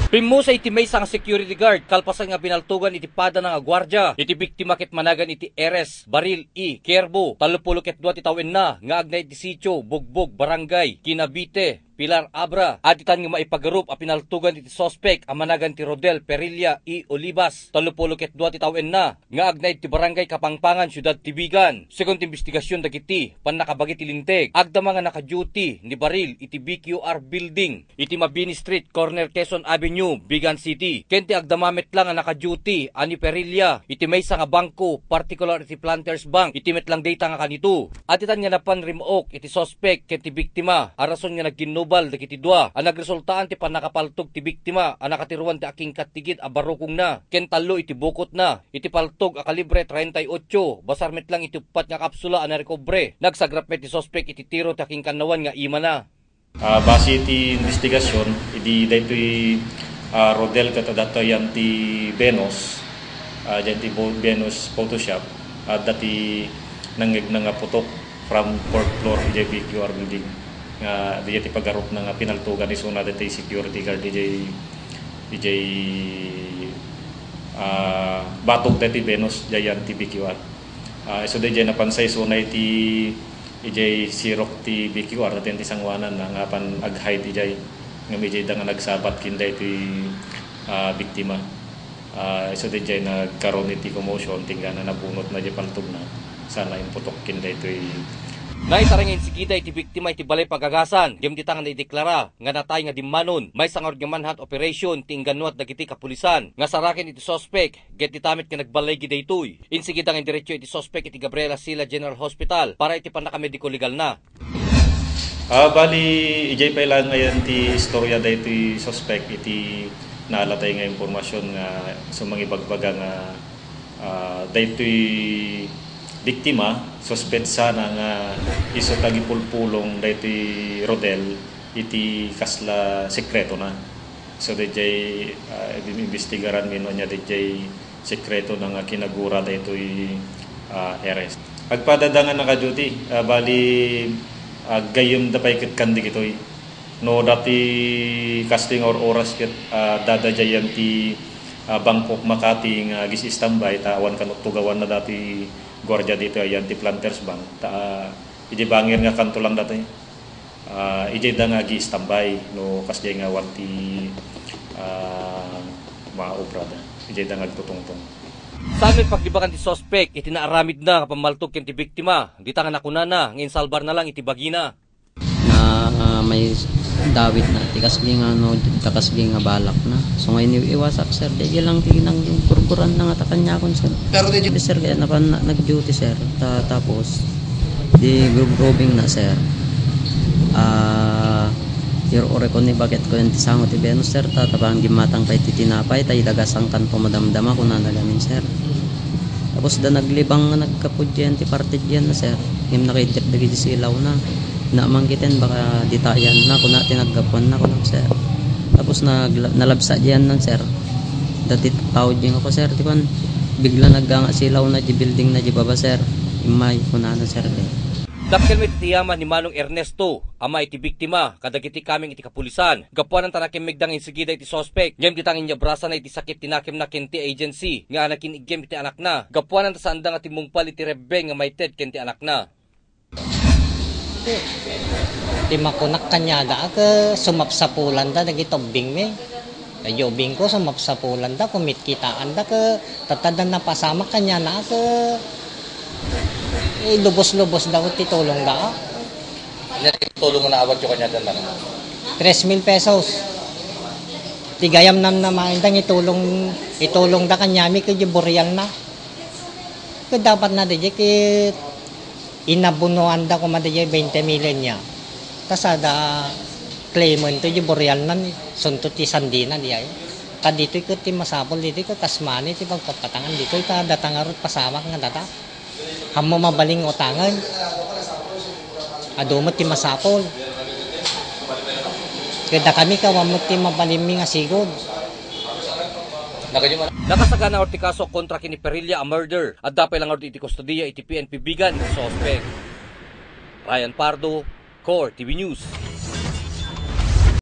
Pimusa iti may sang security guard kalpasan nga binaltugan iti pada nga gwardya. Iti biktima ket managan iti Eres, Baril, Kierbo, 32 ti tawen na nga agnay iti sitio, Bugbog, Barangay, Kinabite, Pilar Abra. Aditan nga maipagarup a pinaltugan iti sospek a managan ti Rodel Perilla Olivas, 32 ti tawen na nga agnay ti Barangay Kapangpangan, Syudad Tibigan. Según investigasyon dagiti pannakabagi ti linteg agdama nga naka-duty ni Baril iti BQR building iti Mabini Street, corner Quezon Avenue, Bigan City. Kenti agdamamet lang nga naka-duty ani Perilla iti maysa nga bangko, particular iti Planters Bank, iti metlang data nga kanito. Aditan nga napan rimook iti sospek kenti biktima arason nga nagginubal dagiti dua ang nagresultaan ti panakapaltog ti biktima ang nakatiruan ti aking katigid a barukong na ken talo iti bukot na iti paltog a kalibre 38 basarmet lang iti upat nga kapsula ang narekobre. Nagsagrapmet ti sospek iti tiro ti aking kanawan nga ima na. Base iti investigasyon, iti daytoy Rodel katadatayan ti Venus, dyan ti Venus Photoshop, dati nangyag na nga putok from 4th floor iti BQR building. Diyan ti pagarup na nga pinaltugan ni suna dati security guard DJ Batog dati Venus dyan ti BQR. So diyan napansay suna iti sirok ti BQR natin ti sangwanan na nga pan ag-hide ijay nga medyo da nga nagsabat kinday ti biktima. So diyan nagkaroon iti commotion tingga na nabunot na di paltog na sana yung putok kinday ti Naitarangin si kita iti biktima iti balay pagagasan. Diyam titang na ideklara nga natay nga dimmanon. May sangar nga manhunt operation tingganuat dagiti kapulisan. Nga sarakin iti sospek get itamit nga nagbalay giday itoy. Insigitang indiretso iti sospek iti Gabriela Sila General Hospital para iti panakamediko legal na. Bali, ijay pailan ngayon ti istorya da iti sospek iti nalatay nga impormasyon nga sumangibagbaga nga da ito'y biktima, suspect sana nga iso tagipulpulong da iti Rodel iti kasla sekreto na. So dayjay investigaran mino nya dayjay sekreto na nga kinagura da ito'y Eres. Agpadadangan naka-duty, bali gayem da pay ket kandi kitoy. No dati casting or oras ket dadajayan ti Bangkok Makati nga gis standby ta awan kanot tugawan na dati gwardiya dito ayan ti Planters Bank ta iji bangir nga kanto lang dati iji da nga gis standby no kasjay nga wanti maobra da iji da nga tutungtong. Sa amin paglibakan ti sospek iti naaramid na kapamaltog ken ti biktima di ta nga nakunana ngin salbar na lang iti bagina na may dawit na tikasbing takasbing nga balak na so ngayon iwasak sir di lang tinang kurkuran na nga takanya kon sir pero di sir kaya nag-duty sir tapos di grouping na sir your orekon ni bakit ko yung tisango ti Venus sir tapang gimatang pa iti tinapay tayo dagasang kanto madamdama ko na nagamin sir tapos da naglibang nga nagkapudyan ti parte dyan na sir yung nakaitik dagi silaw na namanggitin baka ditayan na kuna tinaggapuan na kuna sir tapos nalabsa diyan nan sir dati tawd yung ako sir tikon bigla naganga silaw na di building na di baba sir imay kuna na sir dakkel met tiyaman ni Manong Ernesto ama iti biktima kadagiti kaming iti kapulisan gapuan ang tanakim migdang insigida iti sospek ngem ditangin niya brasa na iti sakit tinakim na kenti agency nga anakin igem iti anak na gapuan ang tasandang ati mungpal iti rebbe nga may ted kenti anak na. Di makunak kanyada ke sumapsapulan da nagitobing me. Ayobing ko sumapsapulan da kumit kitaan da ke tatadan na pasama kanya na ke lubos-lubos daw titulong da. Tulong na awat yo kanya dan lang. 3,000 pesos. Tigayam nam na maindang itulong da kanyami ke burial na. Ke dapat na di ke inabunuan da ko madaya 20 million niya. Tasada claimant to yung boreal nan sunto ti sandina di ay. Kadito ko ti masapol dito ko kasmani ti pagpapatangan dito ta datangarot pasamak nga data. Hammo mabaling utangan. Adumot ti masapol. Kada kami kawamot ti mabalimi nga sigod. Nakasagana orti kaso kontra kini Perilla a murder at dapay lang orti iti kustodiya iti PNP bigan iti sospek. Ryan Pardo, Core TV News.